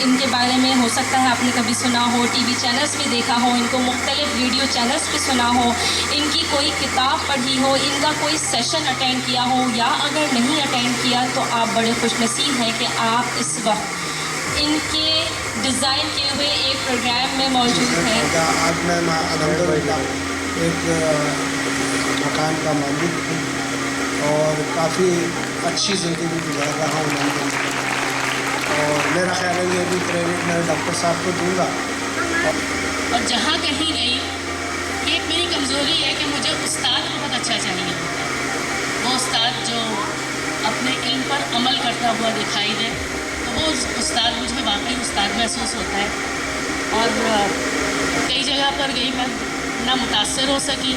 इनके बारे में हो सकता है आपने कभी सुना हो, टीवी चैनल्स पे देखा हो, इनको मुख्तलिफ वीडियो चैनल्स पे सुना हो, इनकी कोई किताब पढ़ी हो, इनका कोई सेशन अटेंड किया हो, या अगर नहीं अटेंड किया तो आप बड़े खुशनसीब हैं कि आप इस वक्त इनके डिज़ाइन किए हुए एक प्रोग्राम में मौजूद हैं। आज मैं अल्हम्दुलिल्लाह एक मकान का मालिक हूँ और काफ़ी अच्छी ज़िंदगी गुजार रहा हूँ लंदन में, और मेरा ख्याल है ये भी क्रेडिट मैं डॉक्टर साहब को दूँगा। और जहाँ कहीं गई, ये मेरी कमज़ोरी है कि मुझे उस्ताद बहुत अच्छा चाहिए होता है। वो उस्ताद जो अपने इल्म पर अमल करता हुआ दिखाई दे, तो वो उस्ताद मुझे वाकई उस्ताद महसूस होता है। और कई जगह पर गई मैं, ना मुतासर हो सकी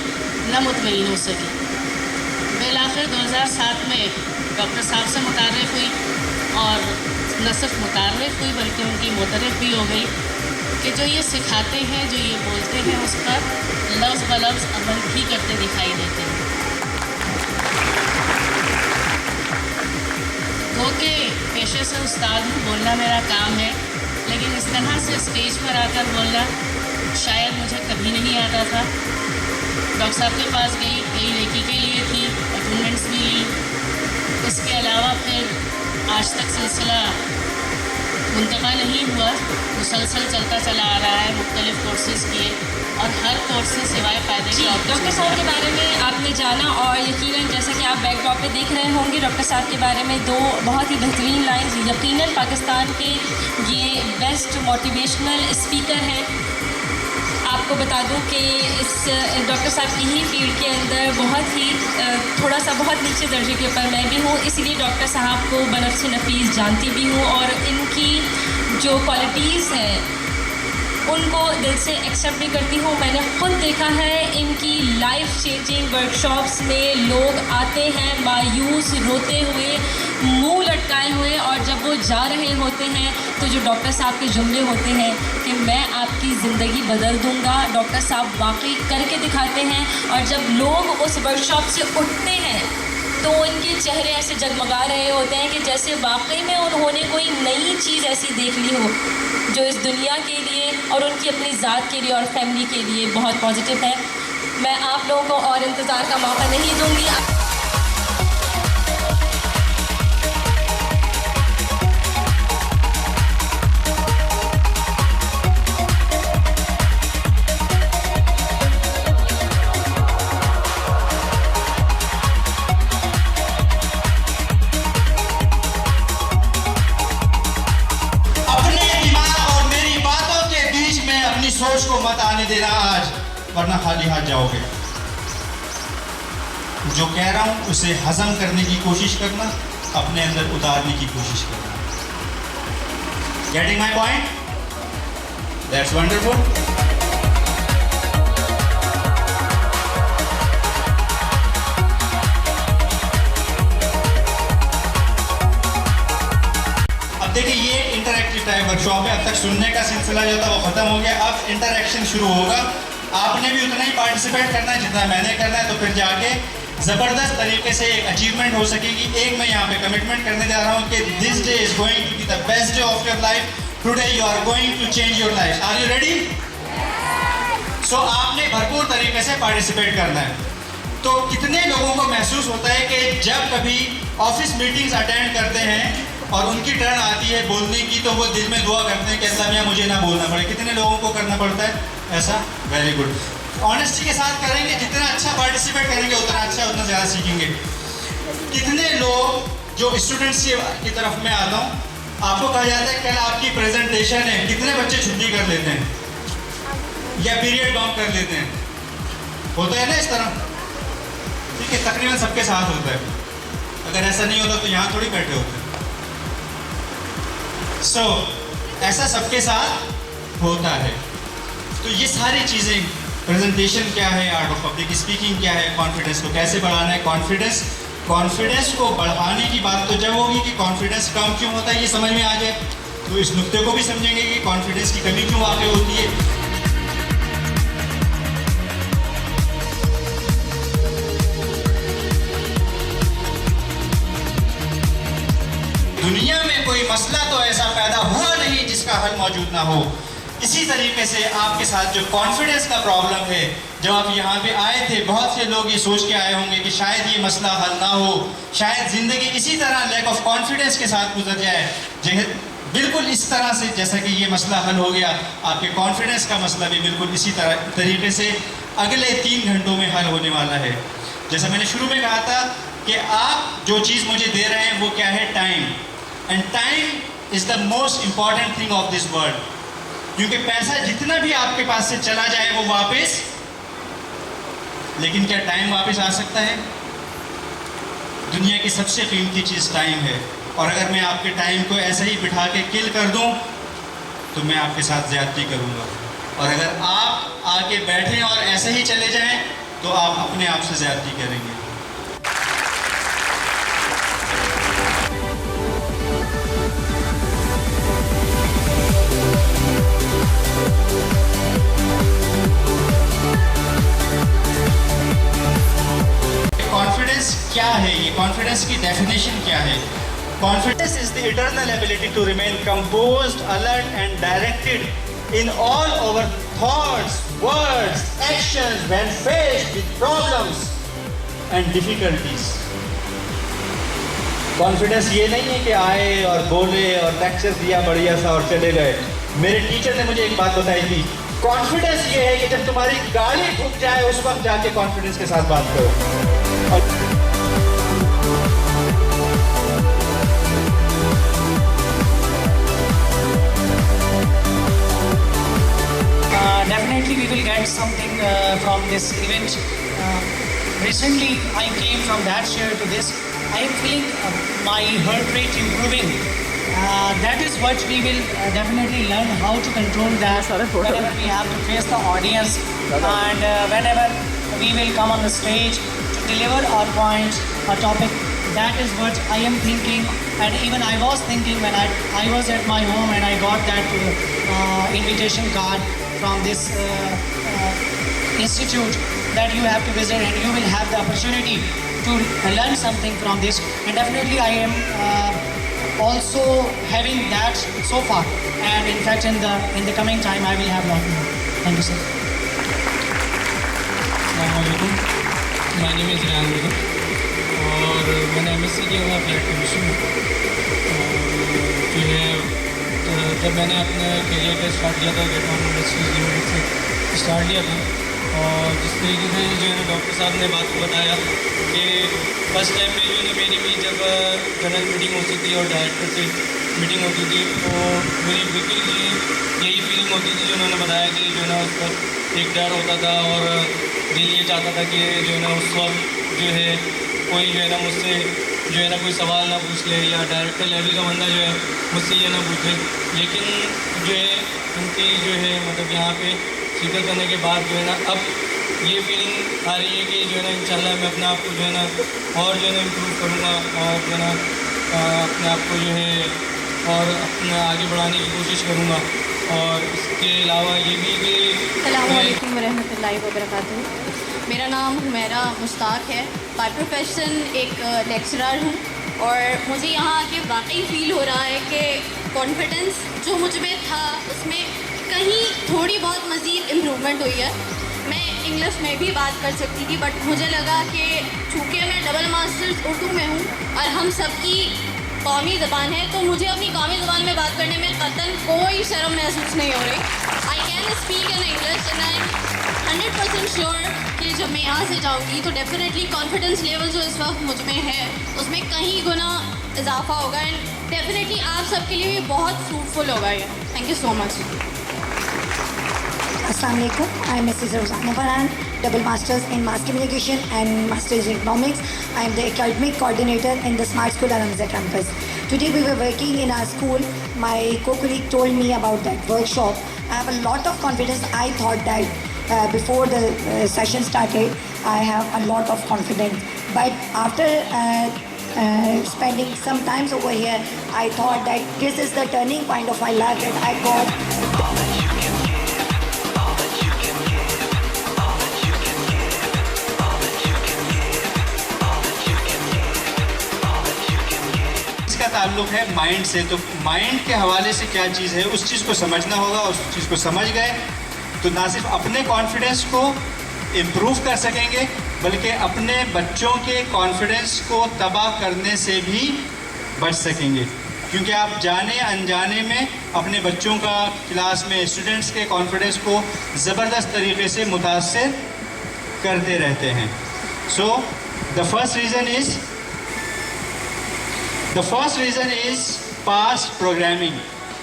ना मुतमईन हो सकी। बिलाखिर 2007 में डॉक्टर साहब से मुतारिफ़ हुई, और न सिर्फ मुतारिफ़ हुई बल्कि उनकी मोतरफ़ भी हो गई कि जो ये सिखाते हैं, जो ये बोलते हैं, उस पर लफ्ज़ ब लफ्ज़ अमल भी करते दिखाई देते हैं। वो के पेशे से उस्ताद हूँ, बोलना मेरा काम है, लेकिन इस तरह से स्टेज पर आकर बोलना शायद मुझे कभी नहीं आता था। डॉक्टर साहब के पास गई, कई लेखी के लिए थी, अटेंडेंस भी ली। इसके अलावा फिर आज तक सिलसिला मुंतक़ा नहीं हुआ, मुसलसल चलता चला आ रहा है। मुख्तलिफ़ कोर्सेज़ किए, और हर कोर्स से सिवाय फ़ायदे जी, डॉक्टर साहब के बारे में आपने जाना, और यकीनन जैसा कि आप बैकड्रॉप पे देख रहे होंगे, डॉक्टर साहब के बारे में दो बहुत ही बेहतरीन लाइन्स। यकीनन पाकिस्तान के ये बेस्ट मोटिवेशनल स्पीकर हैं। आपको बता दूं कि इस डॉक्टर साहब की ही फील्ड के अंदर बहुत नीचे दर्जे के ऊपर मैं भी हूँ, इसलिए डॉक्टर साहब को बनफ़्स नफ़ीस जानती भी हूँ, और इनकी जो क्वालिटीज़ हैं उनको दिल से एक्सेप्ट भी करती हूँ। मैंने ख़ुद देखा है इनकी लाइफ चेंजिंग वर्कशॉप्स में लोग आते हैं मायूस, रोते हुए, मुंह लटकाए हुए, और जब वो जा रहे होते हैं तो जो डॉक्टर साहब के जुमले होते हैं कि मैं आपकी ज़िंदगी बदल दूँगा, डॉक्टर साहब वाकई करके दिखाते हैं। और जब लोग उस वर्कशॉप से उठते हैं तो उनके चेहरे ऐसे जगमगा रहे होते हैं कि जैसे वाकई में उन्होंने कोई नई चीज़ ऐसी देख ली हो जो इस दुनिया के लिए और उनकी अपनी ज़ात के लिए और फैमिली के लिए बहुत पॉजिटिव है। मैं आप लोगों को और इंतज़ार का मौका नहीं दूँगी। सोच को मत आने देना आज, वरना खाली हाथ जाओगे। जो कह रहा हूं उसे हजम करने की कोशिश करना, अपने अंदर उतारने की कोशिश करना। Getting my point? That's wonderful. देखिए, ये इंटरैक्टिव टाइप वर्कशॉप है। अब तक सुनने का सिलसिला जो था वो ख़त्म हो गया, अब इंटरैक्शन शुरू होगा। आपने भी उतना ही पार्टिसिपेट करना है जितना मैंने करना है, तो फिर जाके ज़बरदस्त तरीके से एक अचीवमेंट हो सकेगी। एक मैं यहाँ पे कमिटमेंट करने जा रहा हूँ कि this day is going to be the best day of your life. Today you are going to change your life. Are you ready? So आपने भरपूर तरीके से पार्टिसिपेट करना है। तो कितने लोगों को महसूस होता है कि जब कभी ऑफिस मीटिंग्स अटेंड करते हैं और उनकी टर्न आती है बोलने की, तो वो दिल में दुआ करते हैं कि अल्लाह मियां मुझे ना बोलना पड़े। कितने लोगों को करना पड़ता है ऐसा? Very good. ऑनेस्टी के साथ करेंगे, जितना अच्छा पार्टिसिपेट करेंगे उतना अच्छा, उतना ज़्यादा सीखेंगे। कितने लोग, जो स्टूडेंट्स की तरफ में आता हूँ, आपको कहा जाता है कल आपकी प्रेजेंटेशन है, कितने बच्चे छुट्टी कर लेते हैं या पीरियड बंक कर लेते हैं? होता है ना इस तरह? ठीक है, तकरीबन सबके साथ होता है। अगर ऐसा नहीं होता तो यहाँ थोड़ी बैठे होते हैं। ऐसा सबके साथ होता है। तो ये सारी चीज़ें, प्रेजेंटेशन क्या है, आर्ट ऑफ पब्लिक स्पीकिंग क्या है, कॉन्फिडेंस को कैसे बढ़ाना है, कॉन्फिडेंस को बढ़ाने की बात तो जब होगी कि कॉन्फिडेंस कम क्यों होता है ये समझ में आ जाए, तो इस नुक्ते को भी समझेंगे कि कॉन्फिडेंस की कमी क्यों वाक़ई होती है। दुनिया में कोई मसला तो ऐसा पैदा हुआ नहीं जिस उसका हल मौजूद ना हो। इसी तरीके से आपके साथ जो कॉन्फिडेंस का प्रॉब्लम है, जब आप यहाँ पे आए थे बहुत से लोग ये सोच के आए होंगे कि शायद ये मसला हल ना हो, शायद ज़िंदगी इसी तरह लैक ऑफ कॉन्फिडेंस के साथ गुजर जाए। बिल्कुल इस तरह से जैसा कि ये मसला हल हो गया, आपके कॉन्फिडेंस का मसला भी बिल्कुल इसी तरीके से अगले 3 घंटों में हल होने वाला है। जैसा मैंने शुरू में कहा था कि आप जो चीज़ मुझे दे रहे हैं वो क्या है, time. And time is the most important thing of this world. क्योंकि पैसा जितना भी आपके पास से चला जाए वो वापस, लेकिन क्या टाइम वापस आ सकता है? दुनिया की सबसे कीमती चीज़ टाइम है, और अगर मैं आपके टाइम को ऐसे ही बिठा के किल कर दूं तो मैं आपके साथ ज़्यादती करूंगा, और अगर आप आके बैठें और ऐसे ही चले जाएं तो आप अपने आप से ज़्यादती करेंगे। कॉन्फिडेंस क्या है? ये कॉन्फिडेंस की डेफिनेशन क्या है? Confidence is the eternal ability to remain composed, alert and directed in all our thoughts, words, actions when faced with problems and difficulties. Confidence ये नहीं है कि आए और बोले और लेक्चर दिया बढ़िया सा और चले गए। मेरे टीचर ने मुझे एक बात बताई थी, कॉन्फिडेंस ये है कि जब तुम्हारी गाड़ी ठुक जाए उस वक्त जाके कॉन्फिडेंस के साथ बात करो। Definitely we will get something from this event. Recently I came from that share to this. I am feeling my heart rate improving. That is what we will definitely learn how to control that whenever we have to face the audience, and whenever we will come on the stage to deliver our point, our topic. That is what I am thinking, and even I was thinking when I was at my home and I got that invitation card from this institute that you have to visit and you will have the opportunity to learn something from this, and definitely I am also having that so far, and in fact in the coming time I will have a lot more. Thank you sir. Assalamualaikum. My name is Ryan Begum और मैंने MSc किया हुआ applied chemistry में। जो है जब मैंने अपने करियर का स्टार्ट किया था गेट ऑन इंडस्ट्रीज लिमिटेड से स्टार्ट किया था, और जिस तरीके से जो है डॉक्टर साहब ने बात को बताया कि फर्स्ट टाइम में जो है मेरी भी जब जनरल मीटिंग होती थी और डायरेक्टर से मीटिंग होती थी तो मेरी बिल्कुल यही फीलिंग होती थी जो उन्होंने बताया कि जो है ना उस पर एक डर होता था और दिल ये चाहता था कि जो है ना उस वक्त जो है कोई जो है ना मुझसे जो है ना कोई सवाल ना पूछ ले या डायरेक्टर लेवल का बंदा जो है मुझसे ये ना पूछे। लेकिन जो है उनकी जो है मतलब यहाँ पे शिरकत करने के बाद जो है ना अब ये फीलिंग आ रही है कि जो है ना इंशाल्लाह मैं अपने आप को जो है ना और जो है ना इम्प्रूव करूँगा और जो है ना अपने आप को जो है और अपना आगे बढ़ाने की कोशिश करूँगा। और इसके अलावा ये भी कि अस्सलामु अलैकुम वरहमतुल्लाहि वबरकातुहू। मेरा नाम हुमैरा मुश्ताक है। बाय प्रोफेशन एक लेक्चरर हूँ और मुझे यहाँ आके वाकई फ़ील हो रहा है कि कॉन्फिडेंस जो मुझ में था उसमें कहीं थोड़ी बहुत मज़ीद इम्प्रूवमेंट हुई है। मैं इंग्लिश में भी बात कर सकती थी बट मुझे लगा कि चूँकि मैं डबल मास्टर्स उर्दू में हूँ और हम सबकी कौमी ज़बान है तो मुझे अपनी कौमी ज़बान में बात करने में कतई कोई शर्म महसूस नहीं हो रही। I can speak in English and I am 100% sure कि जब मैं यहाँ से जाऊँगी तो डेफिनेटली कॉन्फिडेंस लेवल जो इस वक्त मुझ में है उसमें कहीं गुना इजाफा होगा एंड डेफिनेटली आप सबके लिए भी बहुत फ्रूटफुल होगा ये। Thank you so much. Assalamu alaikum. I am Mrs. Rozana Farhan, double masters in mass communication and masters in economics. I am the academic coordinator in the Smart School Al-Hamza campus. Today we were working in our school. My co-colleague told me about that workshop. I have a lot of confidence. I thought that before the session started, I have a lot of confidence. But after spending some time over here, I thought that this is the turning point of my life that I got. ताल्लुक़ है mind से, तो mind के हवाले से क्या चीज़ है उस चीज़ को समझना होगा। उस चीज़ को समझ गए तो ना सिर्फ अपने कॉन्फिडेंस को इम्प्रूव कर सकेंगे बल्कि अपने बच्चों के कॉन्फिडेंस को तबाह करने से भी बच सकेंगे, क्योंकि आप जाने अनजाने में अपने बच्चों का क्लास में स्टूडेंट्स के कॉन्फिडेंस को ज़बरदस्त तरीके से मुतासर करते रहते हैं। So the first reason is past programming.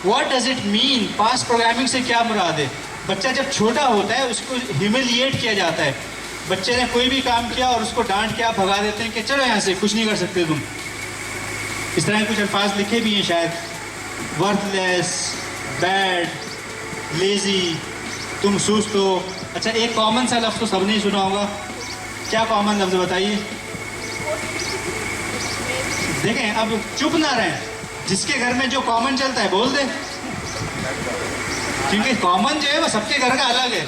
What does it mean? Past programming से क्या मुराद है? बच्चा जब छोटा होता है उसको ह्यूमिलिएट किया जाता है। बच्चे ने कोई भी काम किया और उसको डांट के आप भगा देते हैं कि चलो यहाँ से, कुछ नहीं कर सकते तुम। इस तरह के कुछ अल्फाज लिखे भी हैं शायद, वर्थलेस, बैड, लेज़ी, तुम सुस्त हो। अच्छा, एक कॉमन सा लफ्ज़ तो सबने ही सुना होगा, क्या कॉमन लफ्ज़ बताइए? देखें, अब चुप ना रहें, जिसके घर में जो कॉमन चलता है बोल दे, क्योंकि कॉमन जो है वो सबके घर का अलग है।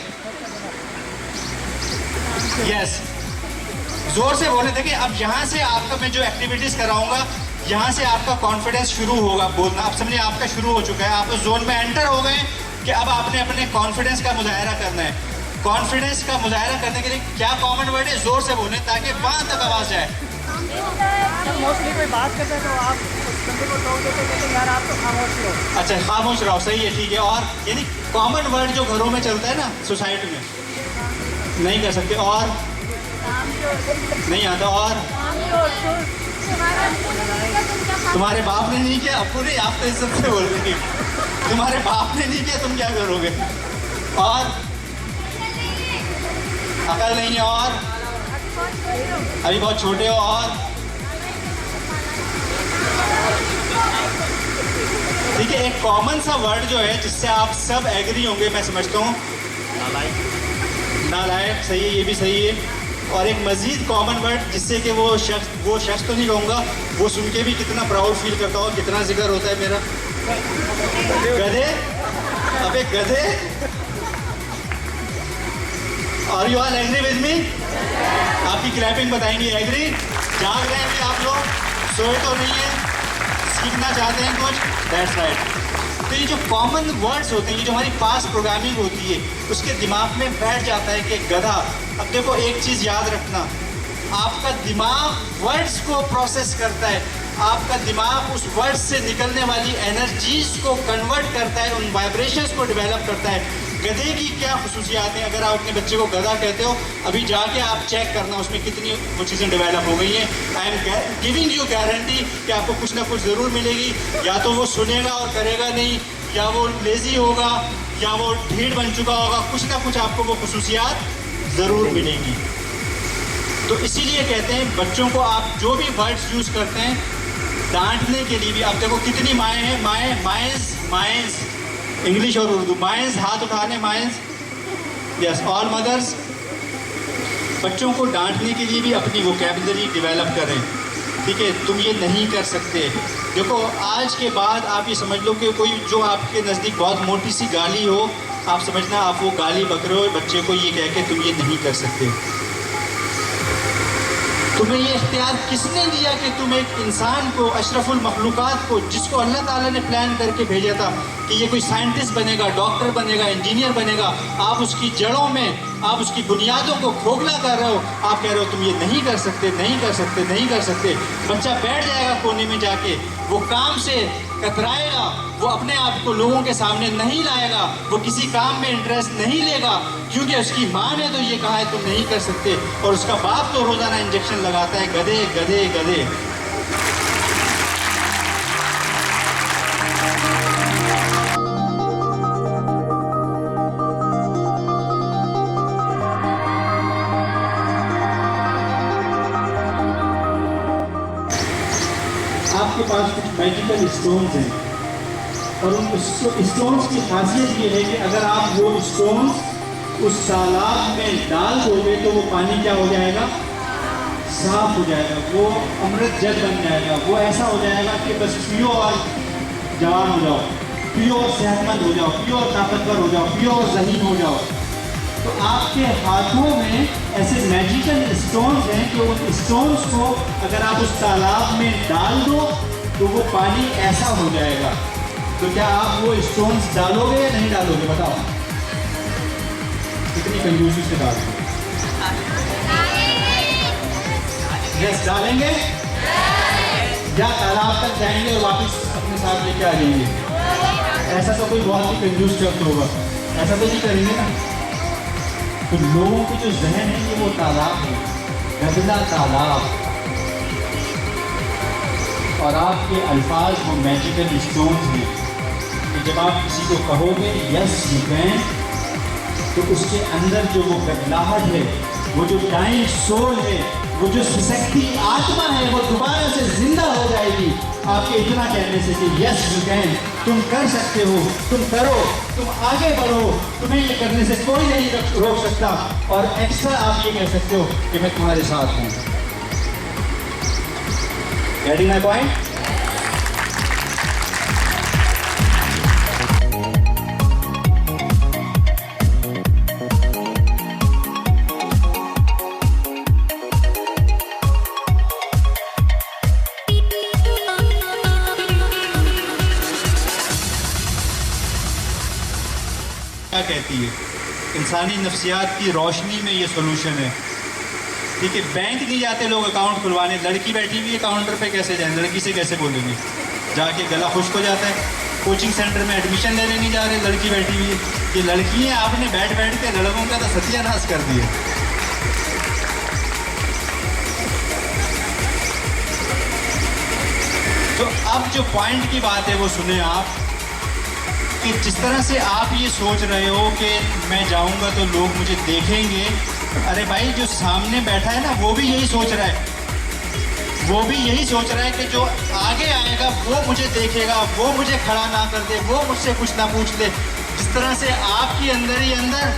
यस, जोर से बोले। देखिए, अब यहाँ से आपका मैं जो एक्टिविटीज़ कराऊंगा, यहाँ से आपका कॉन्फिडेंस शुरू होगा बोलना। आप समझिए आपका शुरू हो चुका है, आप उस जोन में एंटर हो गए कि अब आपने अपने कॉन्फिडेंस का मुजाहरा करना है। कॉन्फिडेंस का मुजाहरा करने के लिए क्या कॉमन वर्ड है? जोर से बोलें ताकि वहाँ तक आवाज़ जाए। मोस्टली कोई बात करता है तो आप उस बंदे को टोक देते हैं, यार आप तो खामोश रहो। अच्छा, खामोश रहो, सही है, ठीक है। और यानी कॉमन वर्ड जो घरों में चलता है ना सोसाइटी में, नहीं कर सकते। और नहीं आता। और तुम्हारे बाप ने नहीं किया, पूरी आप तो इज्जत से बोल रही, तुम्हारे बाप ने नहीं किया, तुम क्या करोगे? और अकल नहीं है, और अभी बहुत छोटे हो, और ठीक है। एक कॉमन सा वर्ड जो है जिससे आप सब एग्री होंगे, मैं समझता हूँ, नालायक, सही है, ये भी सही है। और एक मज़ीद कॉमन वर्ड जिससे कि वो शख्स तो नहीं कहूँगा, वो सुन के भी कितना प्राउड फील करता हो, कितना जिक्र होता है मेरा, गधे। अबे गधे। और you all agree with me? आपकी क्लैपिंग बताएंगे एग्री। जाग रहे हैं भी आप लोग, सोए तो नहीं है, सीखना चाहते हैं कुछ, दैट्स राइट। तो ये जो कॉमन वर्ड्स होते हैं, ये जो हमारी पास्ट प्रोग्रामिंग होती है, उसके दिमाग में बैठ जाता है कि गधा। अब देखो, एक चीज़ याद रखना, आपका दिमाग वर्ड्स को प्रोसेस करता है, आपका दिमाग उस वर्ड्स से निकलने वाली एनर्जीज को कन्वर्ट करता है, उन वाइब्रेशंस को डेवलप करता है। गधे की क्या खुसूसियात हैं? अगर आप अपने बच्चे को गधा कहते हो, अभी जाके आप चेक करना उसमें कितनी वो चीज़ें डेवलप हो गई हैं। I am giving you guarantee कि आपको कुछ ना कुछ ज़रूर मिलेगी। या तो वो सुनेगा और करेगा नहीं, या वो लेज़ी होगा, या वो ढीठ बन चुका होगा, कुछ ना कुछ आपको वो खुसूसियात ज़रूर मिलेगी। तो इसीलिए कहते हैं बच्चों को आप जो भी वर्ड्स यूज़ करते हैं डांटने के लिए भी, आप देखो कितनी माएँ हैं, माएँ इंग्लिश और उर्दू, माइंस, हाथ उठाने माइंस, यस, ऑल मदर्स। बच्चों को डांटने के लिए भी अपनी वोकैबुलरी डेवलप करें, ठीक है? तुम ये नहीं कर सकते। देखो, आज के बाद आप ये समझ लो कि कोई जो आपके नज़दीक बहुत मोटी सी गाली हो, आप समझना आप वो गाली बक रहे हो बच्चे को ये कह के तुम ये नहीं कर सकते। तुम्हें ये इख्तियार किसने दिया कि तुम एक इंसान को, अशरफुल मखलूक़ात को, जिसको अल्लाह ताला ने प्लान करके भेजा था कि ये कोई साइंटिस्ट बनेगा, डॉक्टर बनेगा, इंजीनियर बनेगा, आप उसकी जड़ों में, आप उसकी बुनियादों को खोखला कर रहे हो। आप कह रहे हो तुम ये नहीं कर सकते, नहीं कर सकते, नहीं कर सकते। बच्चा बैठ जाएगा कोने में जाके, वो काम से कतराएगा, वो अपने आप को लोगों के सामने नहीं लाएगा, वो किसी काम में इंटरेस्ट नहीं लेगा, क्योंकि उसकी माँ ने तो ये कहा है तुम नहीं कर सकते, और उसका बाप तो रोज़ाना इंजेक्शन लगाता है, गधे गधे गधे। आपके पास कुछ मैजिकल स्टोन्स हैं, और उन स्टोन्स की खासियत ये है कि अगर आप वो स्टोन्स उस तालाब में डाल दोगे तो वो पानी क्या हो जाएगा? साफ हो जाएगा, वो अमृत जल बन जाएगा, वो ऐसा हो जाएगा कि बस पियो और जवान हो जाओ, पियो और सेहतमंद हो जाओ, पियो और ताकतवर हो जाओ, पियो और ज़हीन हो जाओ। तो आपके हाथों में ऐसे मैजिकल स्टोन्स हैं कि उन स्टोन्स को अगर आप उस तालाब में डाल दो तो वो पानी ऐसा हो जाएगा। तो क्या आप वो स्टोन्स डालोगे या नहीं डालोगे, बताओ? कितनी कंजूसी से डालोगे? यस डालेंगे या तालाब तक जाएंगे और वापस अपने साथ लेके आ जाएंगे? ऐसा तो कोई बहुत ही कंजूस शब्द होगा, ऐसा तो नहीं करेंगे ना। तो लोगों की जो जहन है ये वो तालाब है, गंदा तालाब, और आपके अल्फाज वो मैजिकल स्टोन्स हैं कि जब आप किसी को कहोगे यस यू कैन, तो उसके अंदर जो वो गदलाहट है, वो जो डाइंग सोल है, वो जो सिसकती आत्मा है, वो दोबारा से जिंदा हो जाएगी आपके इतना कहने से कि यस यू कैन, तुम कर सकते हो, तुम करो, तुम आगे बढ़ो, तुम्हें ये करने से कोई नहीं रोक सकता। और एक्स्ट्रा आप ये कह सकते हो कि मैं तुम्हारे साथ हूँ। Getting my point? क्या कहती है? इंसानी नफ्सियात की रोशनी में ये सोल्यूशन है। ठीक है, बैंक नहीं जाते लोग अकाउंट खुलवाने, लड़की बैठी हुई है काउंटर पे कैसे जाएं, लड़की से कैसे बोलेंगे, जाके गला खुश्क हो जाता है। कोचिंग सेंटर में एडमिशन लेने नहीं जा रहे, लड़की बैठी हुई है। ये लड़की है, आपने बैठ बैठ के लड़कों का तो सत्यानाश कर दिया। तो अब जो पॉइंट की बात है वो सुने आप, कि जिस तरह से आप ये सोच रहे हो कि मैं जाऊंगा तो लोग मुझे देखेंगे, अरे भाई जो सामने बैठा है ना वो भी यही सोच रहा है, वो भी यही सोच रहा है कि जो आगे आएगा वो मुझे देखेगा, वो मुझे खड़ा ना कर दे, वो मुझसे कुछ ना पूछ ले। जिस तरह से आपके अंदर ही अंदर,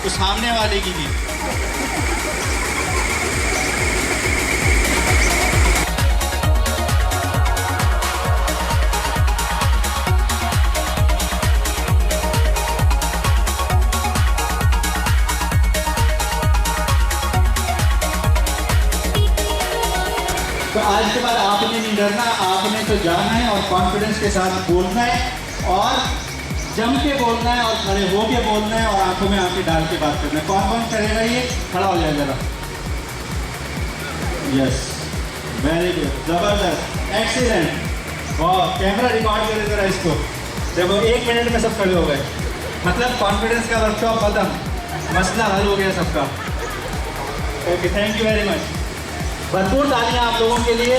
तो सामने वाले की भी। तो आज के बाद आपने नहीं डरना, आपने तो जाना है और कॉन्फिडेंस के साथ बोलना है, और जम के बोलना है, और खड़े हो के बोलना है, और आंखों में आंखें डाल के बात करना है। कौन कौन करेगा ये? खड़ा हो जाए जरा। यस, वेरी गुड, जबरदस्त, एक्सीलेंट। और कैमरा रिकॉर्ड करे जरा इसको। देखो 1 मिनट में सब खड़े हो गए, मतलब कॉन्फिडेंस का वर्कशॉप खत्म, मसला हल हो गया सबका। Okay, thank you very much. भरपूर तालियां आप लोगों के लिए,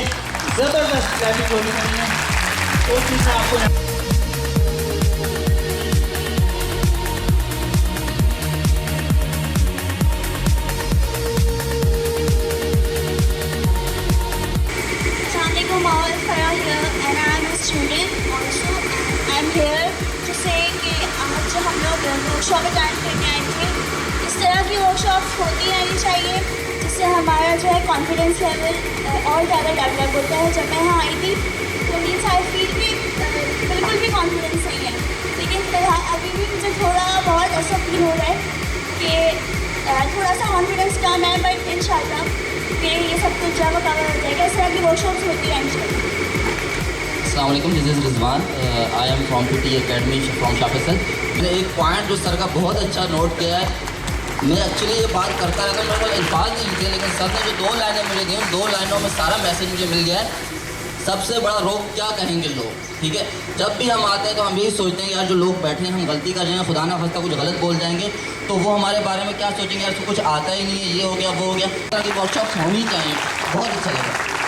जबरदस्त क्लैपिंग होनी चाहिए। एक चीज़ से आपको जो हम लोग वर्कशॉप अटेंड करने आए थे, इस तरह की वर्कशॉप होती रहनी चाहिए, जिससे हमारा जो है कॉन्फिडेंस लेवल और ज़्यादा डेवलप होता है। जब मैं यहाँ आई थी तो मीन्स आई फील कि बिल्कुल भी कॉन्फिडेंस नहीं है, लेकिन फिलहाल अभी भी मुझे थोड़ा बहुत ऐसा फील हो रहा है कि थोड़ा सा कॉन्फिडेंस कम है, बट इंशाल्लाह कि ये सब कुछ जब कवर हो जाएगा। इस तरह की वर्कशॉप्स होती हैं इंशाल्लाह। अस्सलाम वालेकुम, this is Rizwan, I am from PT academy from शाफिसल। मैंने एक पॉइंट जो सर का बहुत अच्छा नोट किया है, मैं एक्चुअली ये बात करता रहता हूँ, मेरे को अल्फाज नहीं लिखे, लेकिन सर ने जो 2 लाइनें मुझे दी, उन 2 लाइनों में सारा मैसेज मुझे मिल गया है। सबसे बड़ा रोग क्या कहेंगे लोग, ठीक है? जब भी हम आते हैं तो हम यही सोचते हैं यार जो लोग बैठे हैं हम गलती कर जाएंगे, खुदा ना खास्ता कुछ गलत बोल जाएंगे, तो वो हमारे बारे में क्या सोचेंगे, यार तो कुछ आता ही नहीं है, ये हो गया वो हो गया। इस तरह की वर्कशॉप्स होनी चाहिए, बहुत अच्छा लगा।